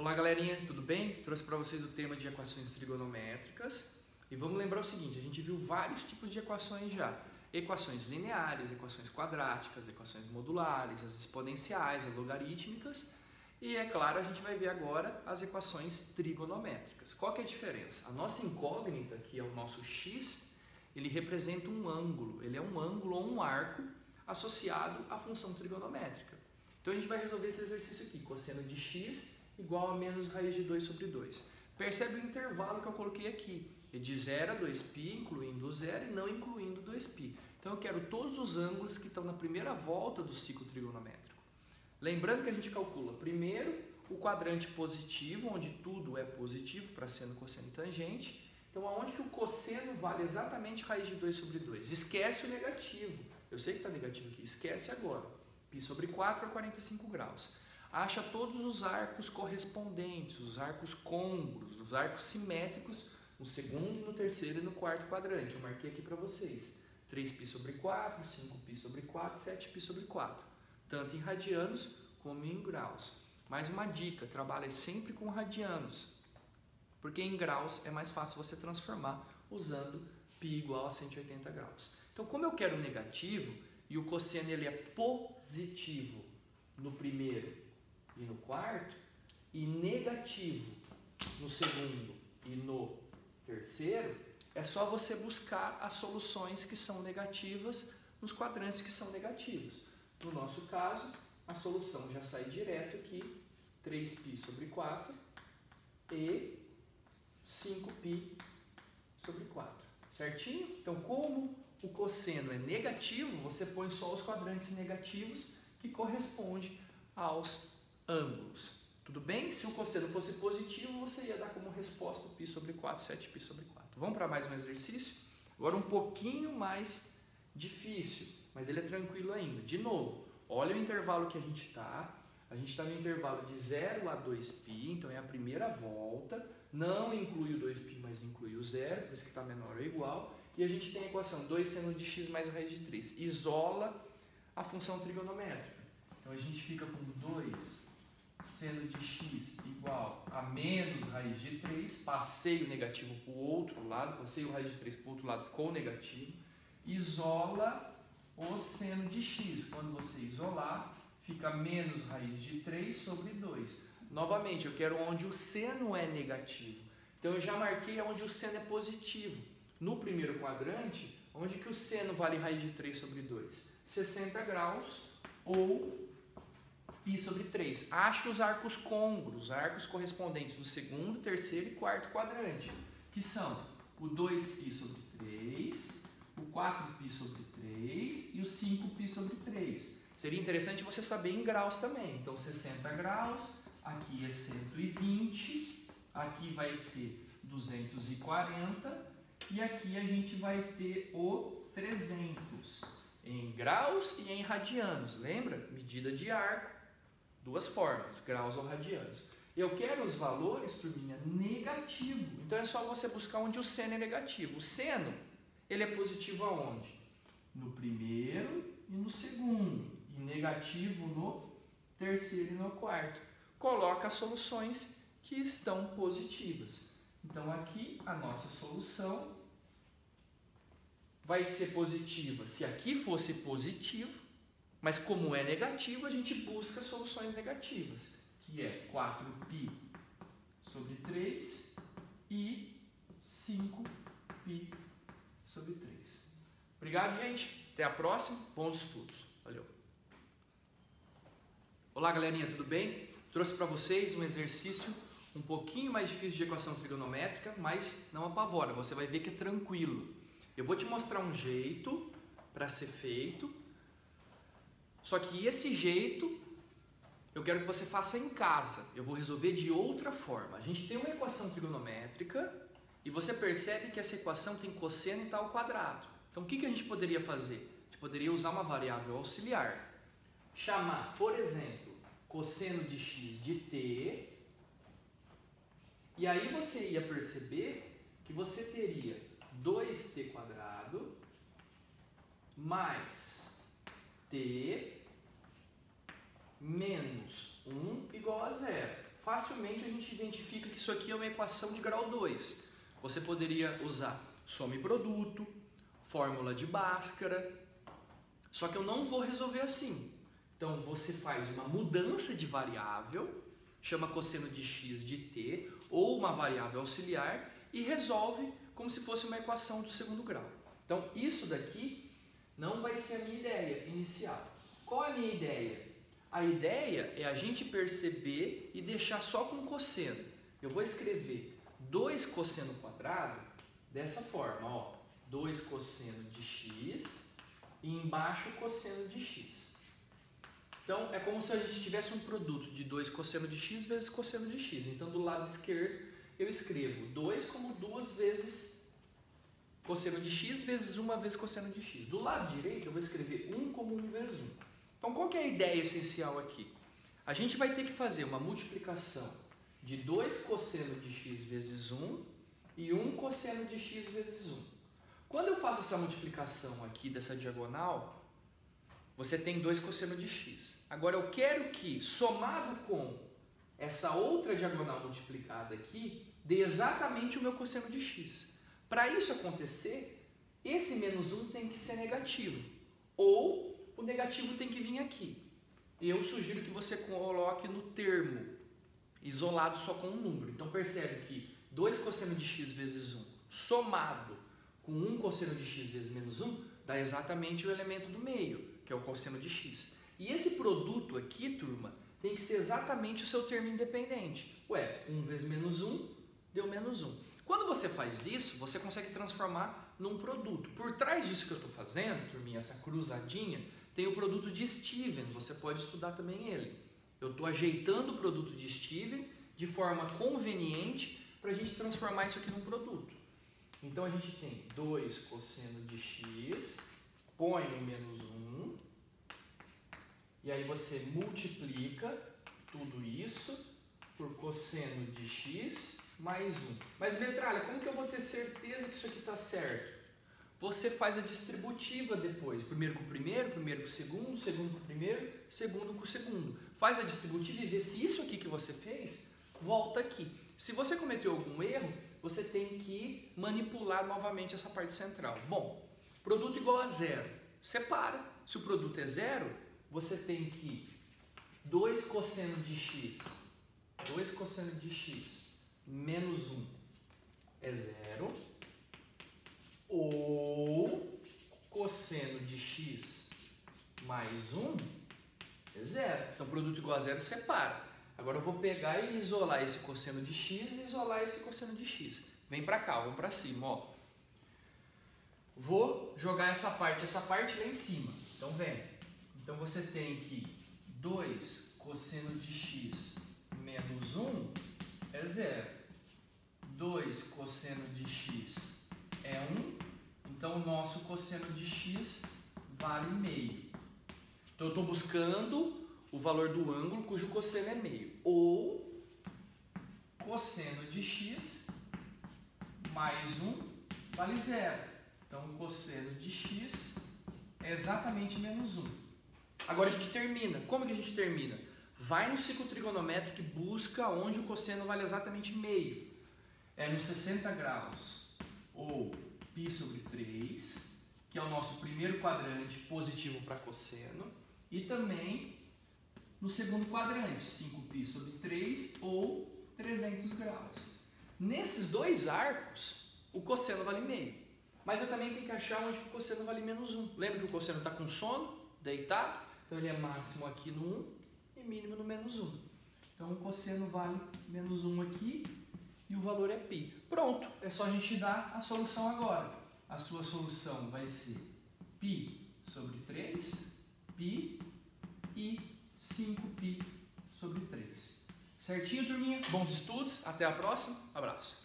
Olá galerinha, tudo bem? Trouxe para vocês o tema de equações trigonométricas e vamos lembrar o seguinte, a gente viu vários tipos de equações já. Equações lineares, equações quadráticas, equações modulares, as exponenciais, as logarítmicas e, é claro, a gente vai ver agora as equações trigonométricas. Qual que é a diferença? A nossa incógnita, que é o nosso x, ele representa um ângulo, ele é um ângulo ou um arco associado à função trigonométrica. Então a gente vai resolver esse exercício aqui, cosseno de x igual a menos raiz de 2 sobre 2. Percebe o intervalo que eu coloquei aqui, é de 0 a 2π, incluindo o zero e não incluindo 2π. Então eu quero todos os ângulos que estão na primeira volta do ciclo trigonométrico. Lembrando que a gente calcula primeiro o quadrante positivo, onde tudo é positivo, para seno, cosseno e tangente. Então aonde que o cosseno vale exatamente raiz de 2 sobre 2? Esquece o negativo. Eu sei que está negativo aqui, esquece agora. Π sobre 4 a 45 graus. Acha todos os arcos correspondentes, os arcos côngruos, os arcos simétricos, no segundo, no terceiro e no quarto quadrante. Eu marquei aqui para vocês. 3π sobre 4, 5π sobre 4, 7π sobre 4. Tanto em radianos como em graus. Mais uma dica, trabalhe sempre com radianos. Porque em graus é mais fácil você transformar usando π igual a 180 graus. Então, como eu quero negativo e o cosseno ele é positivo no primeiro e no quarto, e negativo no segundo e no terceiro, é só você buscar as soluções que são negativas nos quadrantes que são negativos. No nosso caso, a solução já sai direto aqui, 3π sobre 4 e 5π sobre 4. Certinho? Então, como o cosseno é negativo, você põe só os quadrantes negativos que correspondem aos ângulos. Tudo bem? Se o cosseno fosse positivo, você ia dar como resposta π sobre 4, 7π sobre 4. Vamos para mais um exercício? Agora um pouquinho mais difícil, mas ele é tranquilo ainda. De novo, olha o intervalo que a gente está. A gente está no intervalo de 0 a 2π, então é a primeira volta. Não inclui o 2π, mas inclui o zero, por isso que está menor ou igual. E a gente tem a equação 2 seno de x mais raiz de 3. Isola a função trigonométrica. Então a gente fica com 2 seno de x igual a menos raiz de 3, passei o negativo para o outro lado, passei o raiz de 3 para o outro lado, ficou negativo, isola o seno de x. Quando você isolar, fica menos raiz de 3 sobre 2. Novamente, eu quero onde o seno é negativo. Então eu já marquei onde o seno é positivo. No primeiro quadrante, onde que o seno vale raiz de 3 sobre 2? 60 graus ou π sobre 3. Ache os arcos côngruos, arcos correspondentes do segundo, terceiro e quarto quadrante, que são o 2π sobre 3, o 4π sobre 3 e o 5π sobre 3. Seria interessante você saber em graus também. Então, 60 graus, aqui é 120, aqui vai ser 240 e aqui a gente vai ter o 300 em graus e em radianos. Lembra? Medida de arco. Duas formas, graus ou radianos. Eu quero os valores, turminha, negativo. Então é só você buscar onde o seno é negativo. O seno, ele é positivo aonde? No primeiro e no segundo. E negativo no terceiro e no quarto. Coloca as soluções que estão positivas. Então aqui a nossa solução vai ser positiva. Se aqui fosse positivo, mas como é negativo, a gente busca soluções negativas, que é 4π sobre 3 e 5π sobre 3. Obrigado, gente. Até a próxima. Bons estudos. Valeu. Olá, galerinha. Tudo bem? Trouxe para vocês um exercício um pouquinho mais difícil de equação trigonométrica, mas não apavora. Você vai ver que é tranquilo. Eu vou te mostrar um jeito para ser feito. Só que esse jeito eu quero que você faça em casa. Eu vou resolver de outra forma. A gente tem uma equação trigonométrica e você percebe que essa equação tem cosseno e tal quadrado. Então o que a gente poderia fazer? A gente poderia usar uma variável auxiliar. Chamar, por exemplo, cosseno de x de t. E aí você ia perceber que você teria 2t quadrado mais t menos 1 igual a zero. facilmente a gente identifica que isso aqui é uma equação de grau 2. Você poderia usar soma e produto, fórmula de Bhaskara, só que eu não vou resolver assim. Então você faz uma mudança de variável, chama cosseno de x de t, ou uma variável auxiliar, e resolve como se fosse uma equação do segundo grau. Então isso daqui não vai ser a minha ideia inicial. Qual é a minha ideia? A ideia é a gente perceber e deixar só com cosseno. Eu vou escrever 2 cosseno quadrado dessa forma, ó, 2 cosseno de x e embaixo cosseno de x. Então é como se a gente tivesse um produto de 2 cosseno de x vezes cosseno de x. Então do lado esquerdo eu escrevo 2 como 2 vezes cosseno de x vezes 1 vezes cosseno de x. Do lado direito eu vou escrever 1 como 1 vezes 1. Então, qual que é a ideia essencial aqui? A gente vai ter que fazer uma multiplicação de 2 cosseno de x vezes 1 e 1 cosseno de x vezes 1. Quando eu faço essa multiplicação aqui dessa diagonal, você tem 2 cosseno de x. Agora, eu quero que, somado com essa outra diagonal multiplicada aqui, dê exatamente o meu cosseno de x. Para isso acontecer, esse menos 1 tem que ser negativo. Ou o negativo tem que vir aqui. Eu sugiro que você coloque no termo, isolado só com um número. Então percebe que 2 cosseno de x vezes 1 somado com 1 cosseno de x vezes menos 1 dá exatamente o elemento do meio, que é o cosseno de x. E esse produto aqui, turma, tem que ser exatamente o seu termo independente. Ué, 1 vezes menos 1 deu menos 1. Quando você faz isso, você consegue transformar num produto. Por trás disso que eu estou fazendo, turminha, essa cruzadinha, tem o produto de Steven, você pode estudar também ele. Eu estou ajeitando o produto de Steven de forma conveniente para a gente transformar isso aqui num produto. Então a gente tem 2 cosseno de x, põe o menos 1, e aí você multiplica tudo isso por cosseno de x mais 1. Mas, Metralha, como que eu vou ter certeza que isso aqui está certo? Você faz a distributiva depois. Primeiro com o primeiro, primeiro com o segundo, segundo com o primeiro, segundo com o segundo. Faz a distributiva e vê se isso aqui que você fez volta aqui. Se você cometeu algum erro, você tem que manipular novamente essa parte central. Bom, produto igual a zero. Separa. Se o produto é zero, você tem que 2 cosseno de x, 2 cosseno de x menos 1 é zero, ou cosseno de x mais 1 é zero. Então, produto igual a zero separa. Agora eu vou pegar e isolar esse cosseno de x e isolar esse cosseno de x. Vem para cá, vamos para cima, ó. Vou jogar essa parte lá em cima. Então, vem. Então, você tem que 2 cosseno de x menos 1 é zero. 2 cosseno de x é 1. Então, o nosso cosseno de x vale meio. Então, eu estou buscando o valor do ângulo cujo cosseno é meio. Ou cosseno de x mais 1 vale zero. Então, o cosseno de x é exatamente menos 1. Agora a gente termina. Como que a gente termina? Vai no ciclo trigonométrico e busca onde o cosseno vale exatamente meio. É no 60 graus, ou π sobre 3, que é o nosso primeiro quadrante positivo para cosseno, e também no segundo quadrante, 5π sobre 3, ou 300 graus. Nesses dois arcos, o cosseno vale meio. Mas eu também tenho que achar onde o cosseno vale menos 1. Lembra que o cosseno está com sono, deitado? Então ele é máximo aqui no 1 e mínimo no menos 1. Então o cosseno vale menos 1 aqui e o valor é π. Pronto, é só a gente dar a solução agora. A sua solução vai ser π sobre 3, π e 5π sobre 3. Certinho, turminha? Bons estudos, até a próxima, abraço.